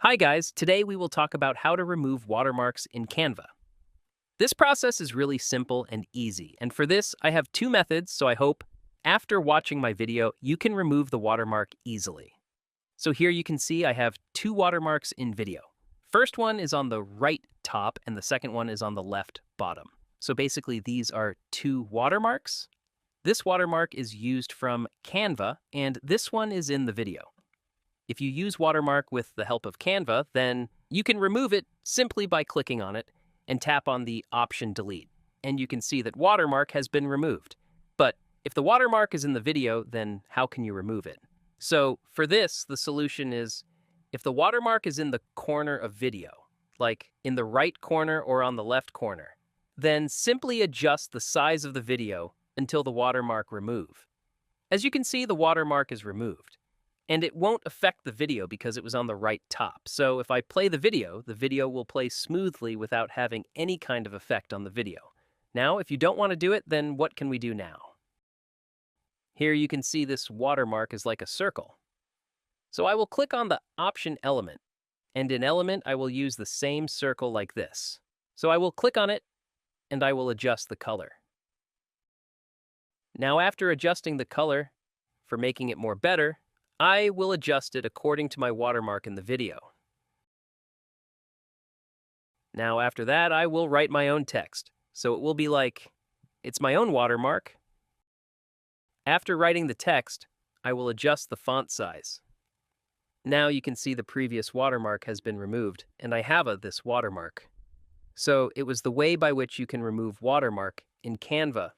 Hi guys, today we will talk about how to remove watermarks in Canva. This process is really simple and easy, and for this I have two methods, so I hope after watching my video you can remove the watermark easily. So here you can see I have two watermarks in video. First one is on the right top and the second one is on the left bottom. So basically these are two watermarks. This watermark is used from Canva and this one is in the video. If you use Watermark with the help of Canva, then you can remove it simply by clicking on it and tap on the option Delete. And you can see that Watermark has been removed. But if the watermark is in the video, then how can you remove it? So for this, the solution is if the watermark is in the corner of video, like in the right corner or on the left corner, then simply adjust the size of the video until the watermark remove. As you can see, the watermark is removed. And it won't affect the video because it was on the right top. So if I play the video will play smoothly without having any kind of effect on the video. Now, if you don't want to do it, then what can we do now? Here you can see this watermark is like a circle. So I will click on the option element, and in element I will use the same circle like this. So I will click on it, and I will adjust the color. Now after adjusting the color, for making it more better, I will adjust it according to my watermark in the video. Now after that, I will write my own text. So it will be like, it's my own watermark. After writing the text, I will adjust the font size. Now you can see the previous watermark has been removed, and I have this watermark. So it was the way by which you can remove watermark in Canva